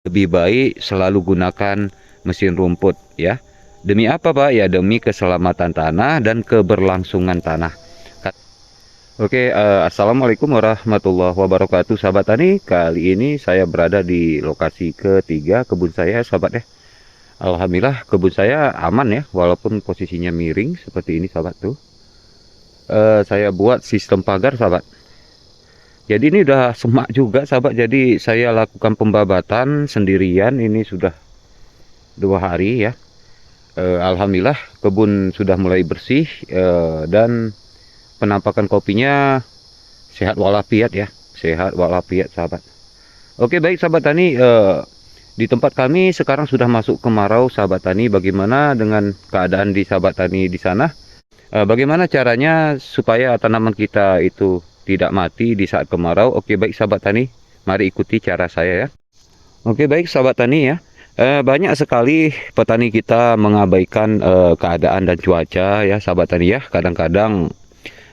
lebih baik selalu gunakan mesin rumput ya. Demi apa Pak? Ya demi keselamatan tanah dan keberlangsungan tanah. Oke, Assalamualaikum warahmatullahi wabarakatuh sahabat tani. Kali ini saya berada di lokasi ketiga kebun saya sahabat ya. Alhamdulillah kebun saya aman ya, walaupun posisinya miring seperti ini sahabat tuh. Saya buat sistem pagar sahabat. Jadi ini udah semak juga sahabat, jadi saya lakukan pembabatan sendirian ini sudah 2 hari ya. Alhamdulillah kebun sudah mulai bersih dan penampakan kopinya sehat walafiat ya, sehat walafiat sahabat. Oke baik sahabat tani, di tempat kami sekarang sudah masuk kemarau sahabat tani. Bagaimana dengan keadaan di sahabat tani di sana? Bagaimana caranya supaya tanaman kita itu tidak mati di saat kemarau? Oke baik sahabat tani, mari ikuti cara saya ya. Oke baik sahabat tani ya. Banyak sekali petani kita mengabaikan keadaan dan cuaca ya sahabat tani ya. Kadang-kadang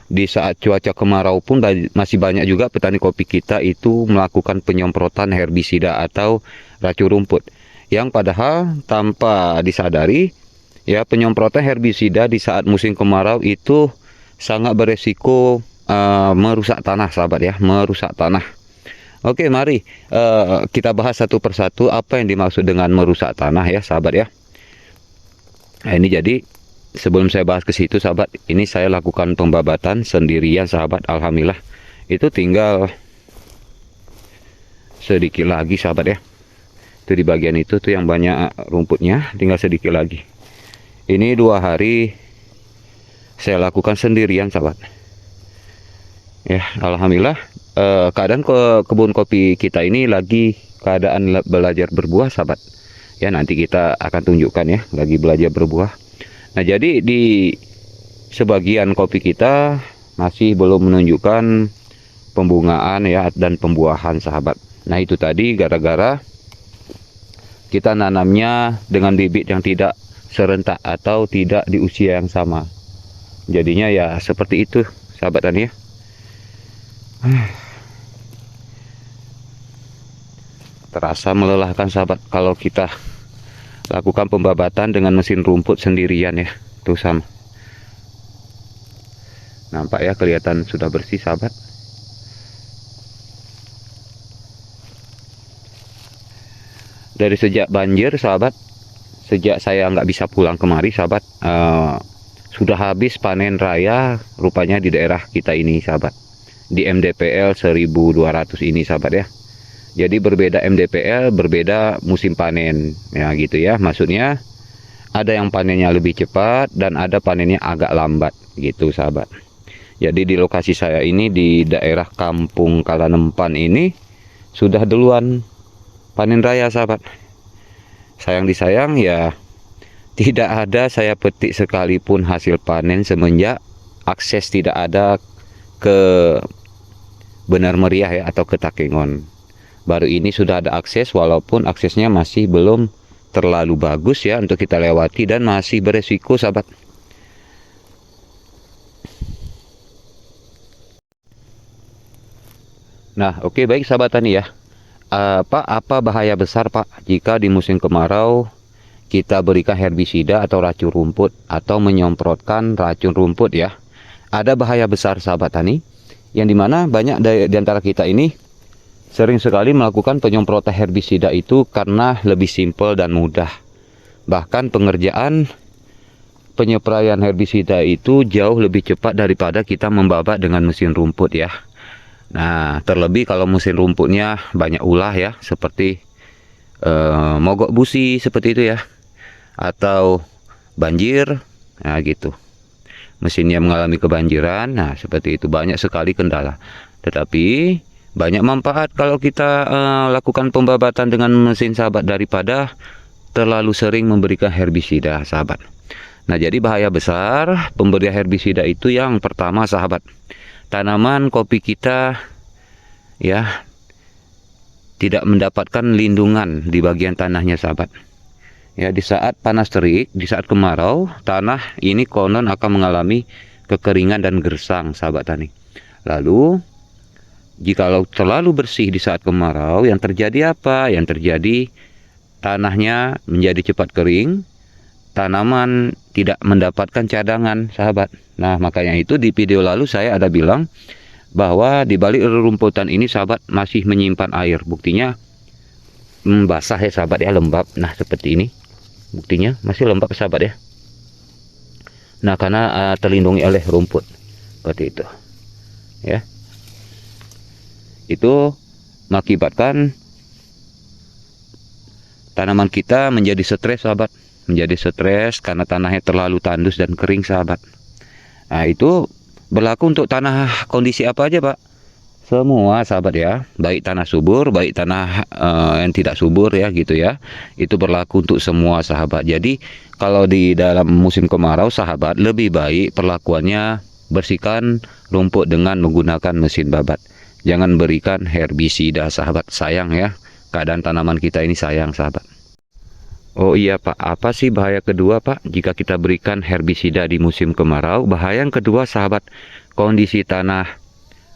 di saat cuaca kemarau pun masih banyak juga petani kopi kita itu melakukan penyemprotan herbisida atau racun rumput, yang padahal tanpa disadari ya, penyemprotan herbisida di saat musim kemarau itu sangat beresiko merusak tanah sahabat ya, merusak tanah. Oke mari kita bahas satu persatu apa yang dimaksud dengan merusak tanah ya sahabat ya. Nah, ini jadi sebelum saya bahas ke situ sahabat, ini saya lakukan pembabatan sendirian sahabat. Alhamdulillah itu tinggal sedikit lagi sahabat ya. Itu di bagian itu tuh yang banyak rumputnya, tinggal sedikit lagi. Ini 2 hari saya lakukan sendirian sahabat ya. Alhamdulillah keadaan kebun kopi kita ini lagi keadaan belajar berbuah sahabat ya. Nanti kita akan tunjukkan ya, lagi belajar berbuah. Nah jadi di sebagian kopi kita masih belum menunjukkan pembungaan ya dan pembuahan sahabat. Nah itu tadi gara-gara kita nanamnya dengan bibit yang tidak serentak atau tidak di usia yang sama. Jadinya ya seperti itu sahabat tani ya. Terasa melelahkan sahabat kalau kita lakukan pembabatan dengan mesin rumput sendirian ya. Tuh sama. Nampak ya, kelihatan sudah bersih sahabat. Dari sejak banjir sahabat, sejak saya nggak bisa pulang kemari sahabat, sudah habis panen raya rupanya di daerah kita ini sahabat, di MDPL 1200 ini sahabat ya. Jadi berbeda MDPL, berbeda musim panen ya gitu ya. Maksudnya ada yang panennya lebih cepat dan ada panennya agak lambat gitu sahabat. Jadi di lokasi saya ini di daerah Kampung Kalanempan ini sudah duluan panen raya sahabat. Sayang disayang ya, tidak ada saya petik sekalipun hasil panen semenjak akses tidak ada ke Benar Meriah ya atau ke Takengon. Baru ini sudah ada akses, walaupun aksesnya masih belum terlalu bagus ya untuk kita lewati dan masih beresiko sahabat. Nah oke baik sahabat tani ya. Pak, apa bahaya besar Pak jika di musim kemarau kita berikan herbisida atau racun rumput atau menyemprotkan racun rumput ya? Ada bahaya besar sahabat tani, yang dimana banyak di antara kita ini sering sekali melakukan penyemprotan herbisida itu karena lebih simpel dan mudah. Bahkan pengerjaan penyepraian herbisida itu jauh lebih cepat daripada kita membabat dengan mesin rumput ya. Nah terlebih kalau mesin rumputnya banyak ulah ya, seperti mogok busi seperti itu ya, atau banjir, nah gitu, mesinnya mengalami kebanjiran. Nah seperti itu, banyak sekali kendala. Tetapi banyak manfaat kalau kita lakukan pembabatan dengan mesin sahabat daripada terlalu sering memberikan herbisida sahabat. Nah jadi bahaya besar pemberian herbisida itu yang pertama sahabat, tanaman kopi kita ya tidak mendapatkan lindungan di bagian tanahnya sahabat. Ya di saat panas terik, di saat kemarau, tanah ini konon akan mengalami kekeringan dan gersang sahabat tani. Lalu jikalau terlalu bersih di saat kemarau, yang terjadi apa? Yang terjadi tanahnya menjadi cepat kering, tanaman tidak mendapatkan cadangan, sahabat. Nah, makanya itu di video lalu saya ada bilang bahwa di balik rerumputan ini, sahabat, masih menyimpan air. Buktinya basah ya, sahabat ya, lembab. Nah, seperti ini. Buktinya masih lembab, sahabat ya. Nah, karena terlindungi oleh rumput. Seperti itu. Ya. Itu mengakibatkan tanaman kita menjadi stres, sahabat. Menjadi stres karena tanahnya terlalu tandus dan kering, sahabat. Nah, itu berlaku untuk tanah kondisi apa aja, Pak? Semua, sahabat ya. Baik tanah subur, baik tanah yang tidak subur ya, gitu ya. Itu berlaku untuk semua, sahabat. Jadi, kalau di dalam musim kemarau, sahabat, lebih baik perlakuannya bersihkan rumput dengan menggunakan mesin babat. Jangan berikan herbisida, sahabat. Sayang ya. Keadaan tanaman kita ini sayang, sahabat. Oh iya, Pak, apa sih bahaya kedua, Pak, jika kita berikan herbisida di musim kemarau? Bahaya yang kedua, sahabat, kondisi tanah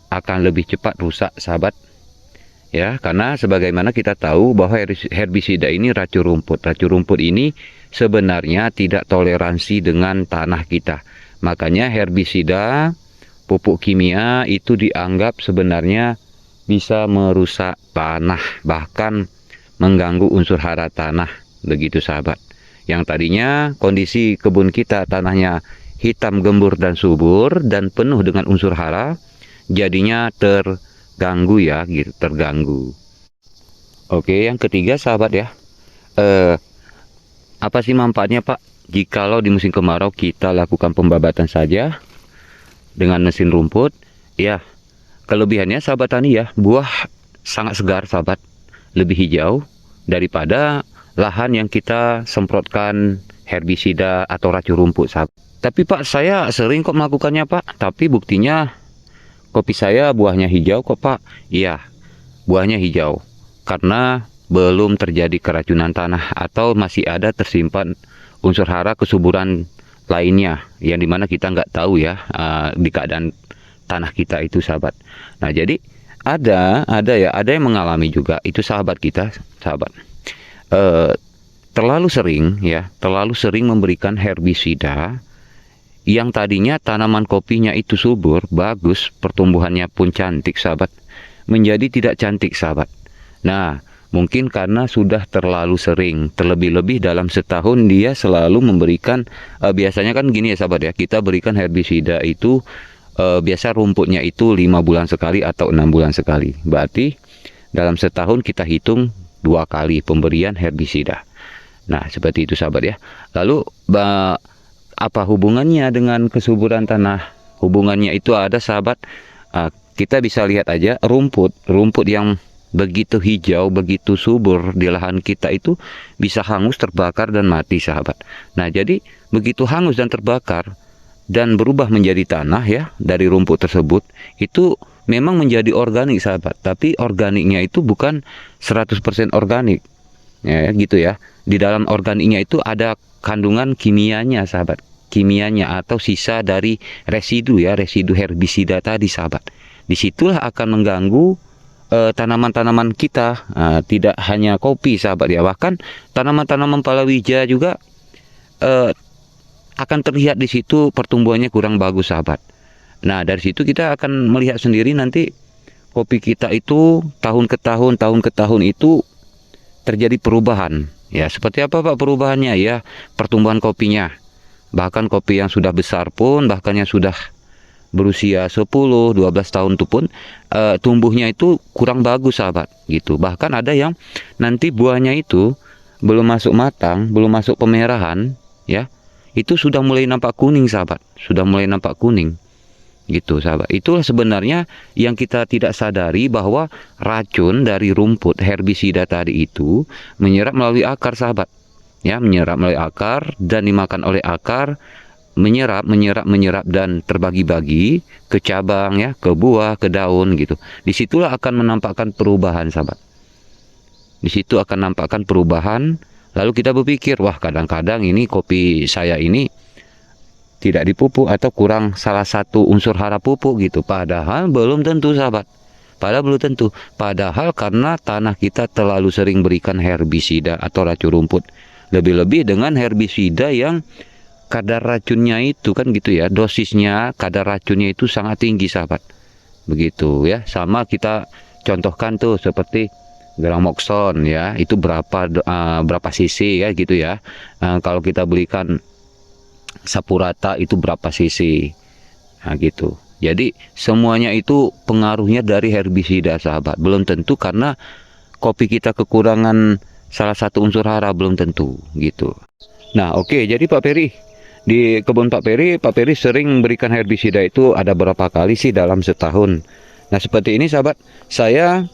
akan lebih cepat rusak, sahabat. Ya, karena sebagaimana kita tahu bahwa herbisida ini racun rumput. Racun rumput ini sebenarnya tidak toleransi dengan tanah kita. Makanya herbisida, pupuk kimia itu dianggap sebenarnya bisa merusak tanah, bahkan mengganggu unsur hara tanah. Begitu, sahabat. Yang tadinya kondisi kebun kita tanahnya hitam gembur dan subur dan penuh dengan unsur hara, jadinya terganggu ya, gitu, terganggu. Oke, yang ketiga, sahabat ya. Apa sih manfaatnya, Pak, jikalau di musim kemarau kita lakukan pembabatan saja dengan mesin rumput? Ya, kelebihannya, sahabat tani ya, buah sangat segar, sahabat. Lebih hijau daripada lahan yang kita semprotkan herbisida atau racun rumput, sahabat. Tapi, Pak, saya sering kok melakukannya, Pak. Tapi buktinya kopi saya buahnya hijau kok, Pak. Iya, buahnya hijau. Karena belum terjadi keracunan tanah atau masih ada tersimpan unsur hara kesuburan lainnya yang dimana kita nggak tahu ya di keadaan tanah kita itu, sahabat. Nah, jadi ada yang mengalami juga itu, sahabat kita, sahabat. Terlalu sering memberikan herbisida yang tadinya tanaman kopinya itu subur, bagus, pertumbuhannya pun cantik, sahabat, menjadi tidak cantik, sahabat. Nah, mungkin karena sudah terlalu sering, terlebih-lebih dalam setahun dia selalu memberikan, biasanya kan gini ya, sahabat ya, kita berikan herbisida itu biasa rumputnya itu 5 bulan sekali atau 6 bulan sekali. Berarti dalam setahun kita hitung 2 kali pemberian herbisida. Nah, seperti itu, sahabat ya. Lalu apa hubungannya dengan kesuburan tanah? Hubungannya itu ada, sahabat. Kita bisa lihat aja rumput yang begitu hijau, begitu subur di lahan kita itu bisa hangus, terbakar dan mati, sahabat. Nah, jadi begitu hangus dan terbakar dan berubah menjadi tanah ya dari rumput tersebut, itu memang menjadi organik, sahabat, tapi organiknya itu bukan 100% organik. Ya, gitu ya. Di dalam organiknya itu ada kandungan kimianya, sahabat. Kimianya atau sisa dari residu ya, residu herbisida tadi, sahabat. Disitulah akan mengganggu tanaman-tanaman kita, tidak hanya kopi, sahabat ya, bahkan tanaman-tanaman palawija juga akan terlihat di situ pertumbuhannya kurang bagus, sahabat. Nah, dari situ kita akan melihat sendiri nanti kopi kita itu tahun ke tahun itu terjadi perubahan. Ya, seperti apa, Pak, perubahannya? Ya, pertumbuhan kopinya. Bahkan kopi yang sudah besar pun, bahkan yang sudah berusia 10, 12 tahun itu pun tumbuhnya itu kurang bagus, sahabat, gitu. Bahkan ada yang nanti buahnya itu belum masuk matang, belum masuk pemerahan, ya. Itu sudah mulai nampak kuning, sahabat. Sudah mulai nampak kuning. Gitu, sahabat. Itulah sebenarnya yang kita tidak sadari, bahwa racun dari rumput herbisida tadi itu menyerap melalui akar, sahabat. Ya, menyerap melalui akar dan dimakan oleh akar, menyerap dan terbagi-bagi ke cabang ya, ke buah, ke daun gitu. Disitulah akan menampakkan perubahan, sahabat. Di situ akan nampakkan perubahan. Lalu kita berpikir, wah, kadang-kadang ini kopi saya ini tidak dipupuk atau kurang salah satu unsur hara pupuk gitu. Padahal belum tentu, sahabat. Padahal belum tentu. Padahal karena tanah kita terlalu sering berikan herbisida atau racun rumput. Lebih-lebih dengan herbisida yang kadar racunnya itu kan gitu ya, dosisnya, kadar racunnya itu sangat tinggi sahabat. Begitu ya. Sama kita contohkan tuh seperti Gramoxone ya, itu berapa cc ya gitu ya. Kalau kita belikan Sapurata itu berapa cc. Nah gitu. Jadi semuanya itu pengaruhnya dari herbisida sahabat. Belum tentu karena kopi kita kekurangan salah satu unsur hara, belum tentu gitu. Nah oke, jadi Pak Peri, di kebun Pak Peri sering berikan herbisida itu ada berapa kali sih dalam setahun. Nah seperti ini sahabat, saya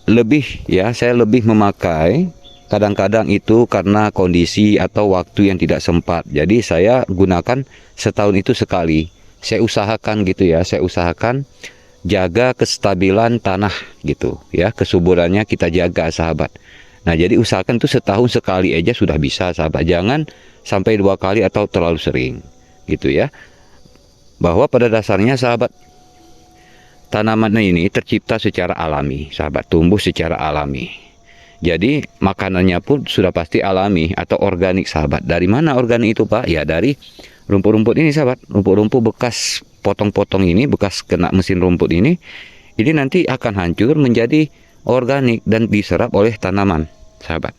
lebih memakai, kadang-kadang itu karena kondisi atau waktu yang tidak sempat. Jadi saya gunakan setahun itu sekali. Saya usahakan gitu ya, saya usahakan jaga kestabilan tanah gitu ya, kesuburannya kita jaga sahabat. Nah jadi usahakan tuh setahun sekali aja sudah bisa sahabat, jangan sampai 2 kali atau terlalu sering gitu ya. Bahwa pada dasarnya sahabat, tanaman ini tercipta secara alami sahabat, tumbuh secara alami. Jadi makanannya pun sudah pasti alami atau organik sahabat. Dari mana organik itu Pak? Ya dari rumput-rumput ini sahabat, rumput-rumput bekas potong-potong ini, bekas kena mesin rumput ini nanti akan hancur menjadi organik dan diserap oleh tanaman sahabat.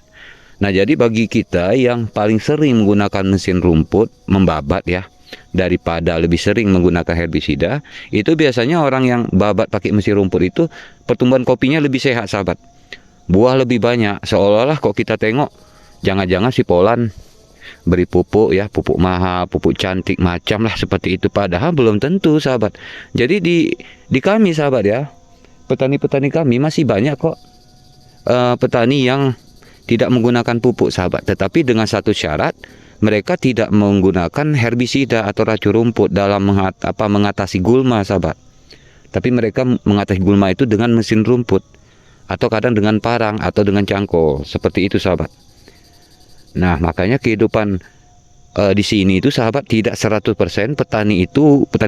Nah jadi bagi kita yang paling sering menggunakan mesin rumput membabat ya, daripada lebih sering menggunakan herbisida, itu biasanya orang yang babat pakai mesin rumput itu pertumbuhan kopinya lebih sehat sahabat, buah lebih banyak. Seolah-olah kok kita tengok jangan-jangan si Polan beri pupuk ya, pupuk mahal, pupuk cantik macam lah seperti itu, padahal belum tentu sahabat. Jadi di kami sahabat ya, petani-petani kami masih banyak kok petani yang tidak menggunakan pupuk sahabat, tetapi dengan satu syarat, mereka tidak menggunakan herbisida atau racun rumput dalam mengatasi gulma sahabat. Tapi mereka mengatasi gulma itu dengan mesin rumput, atau kadang dengan parang atau dengan cangkul, seperti itu sahabat. Nah makanya kehidupan di sini itu sahabat tidak 100% petani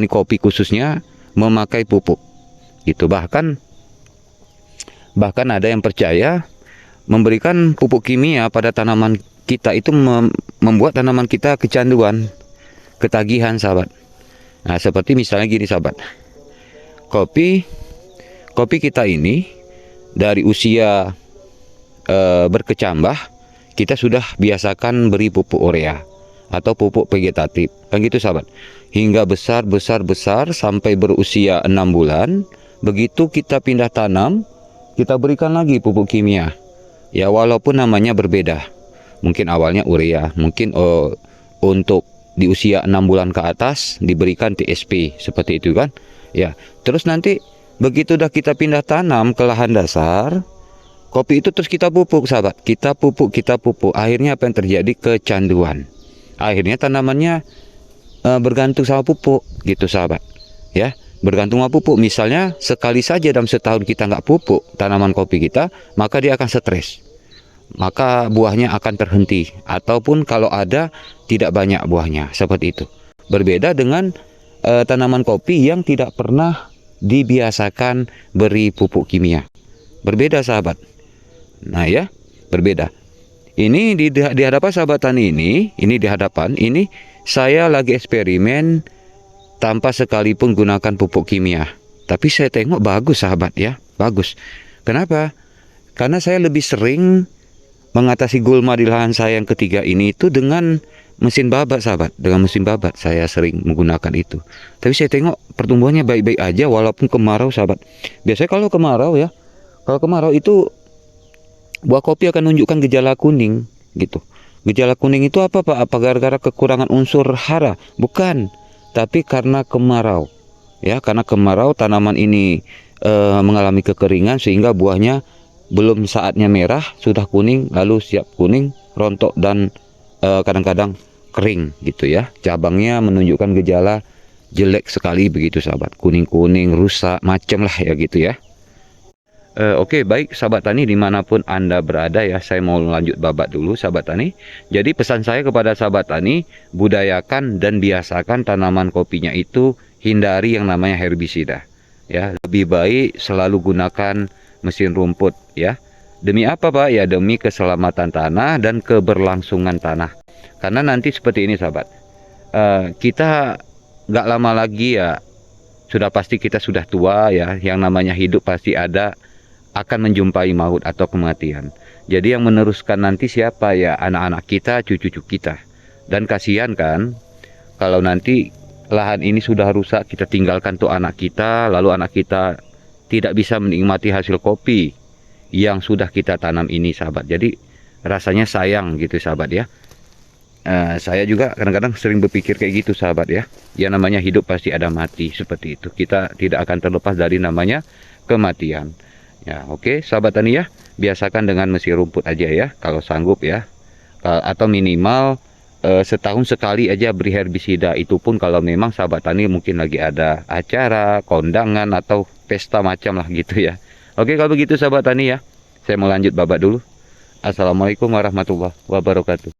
kopi khususnya memakai pupuk gitu. Bahkan ada yang percaya memberikan pupuk kimia pada tanaman kita itu membuat tanaman kita kecanduan, ketagihan sahabat. Nah seperti misalnya gini sahabat, kopi kita ini dari usia berkecambah kita sudah biasakan beri pupuk urea atau pupuk vegetatif kan gitu sahabat, hingga besar sampai berusia 6 bulan. Begitu kita pindah tanam, kita berikan lagi pupuk kimia ya, walaupun namanya berbeda. Mungkin awalnya urea, mungkin untuk di usia 6 bulan ke atas diberikan TSP seperti itu kan ya. Terus nanti begitu dah kita pindah tanam ke lahan dasar, kopi itu terus kita pupuk sahabat, kita pupuk. Akhirnya apa yang terjadi? Kecanduan. Akhirnya tanamannya bergantung sama pupuk gitu sahabat ya, bergantung sama pupuk. Misalnya sekali saja dalam setahun kita nggak pupuk tanaman kopi kita, maka dia akan stres, maka buahnya akan terhenti, ataupun kalau ada tidak banyak buahnya, seperti itu. Berbeda dengan tanaman kopi yang tidak pernah dibiasakan beri pupuk kimia, berbeda sahabat. Nah ya, berbeda. Ini di hadapan sahabat tani ini di hadapan ini saya lagi eksperimen tanpa sekalipun gunakan pupuk kimia. Tapi saya tengok bagus sahabat ya, bagus. Kenapa? Karena saya lebih sering mengatasi gulma di lahan saya yang ketiga ini itu dengan mesin babat sahabat. Dengan mesin babat saya sering menggunakan itu. Tapi saya tengok pertumbuhannya baik-baik aja walaupun kemarau sahabat. Biasanya kalau kemarau ya, itu buah kopi akan menunjukkan gejala kuning gitu. Gejala kuning itu apa Pak? Apa gara-gara kekurangan unsur hara? Bukan, tapi karena kemarau ya, karena kemarau tanaman ini mengalami kekeringan sehingga buahnya belum saatnya merah sudah kuning, lalu siap kuning, rontok dan kadang-kadang kering gitu ya. Cabangnya menunjukkan gejala jelek sekali begitu sahabat, kuning-kuning, rusak, macam lah ya gitu ya. Oke, baik sahabat tani dimanapun Anda berada ya, saya mau lanjut babat dulu sahabat tani. Jadi pesan saya kepada sahabat tani, budayakan dan biasakan tanaman kopinya itu hindari yang namanya herbisida. Ya, lebih baik selalu gunakan mesin rumput ya. Demi apa Pak? Ya demi keselamatan tanah dan keberlangsungan tanah. Karena nanti seperti ini sahabat, kita nggak lama lagi ya, sudah pasti kita sudah tua ya, yang namanya hidup pasti ada, akan menjumpai maut atau kematian. Jadi yang meneruskan nanti siapa ya? Anak-anak kita, cucu-cucu kita. Dan kasihan kan, kalau nanti lahan ini sudah rusak, kita tinggalkan tuh anak kita, lalu anak kita tidak bisa menikmati hasil kopi yang sudah kita tanam ini sahabat. Jadi rasanya sayang gitu sahabat ya. Saya juga kadang-kadang sering berpikir kayak gitu sahabat ya. Ya namanya hidup pasti ada mati, seperti itu. Kita tidak akan terlepas dari namanya kematian. Ya oke sahabat tani ya, biasakan dengan mesin rumput aja ya kalau sanggup ya. Atau minimal setahun sekali aja beri herbisida. Itu pun kalau memang sahabat tani mungkin lagi ada acara, kondangan atau pesta macam lah gitu ya. Oke kalau begitu sahabat tani ya, saya mau lanjut babat dulu. Assalamualaikum warahmatullahi wabarakatuh.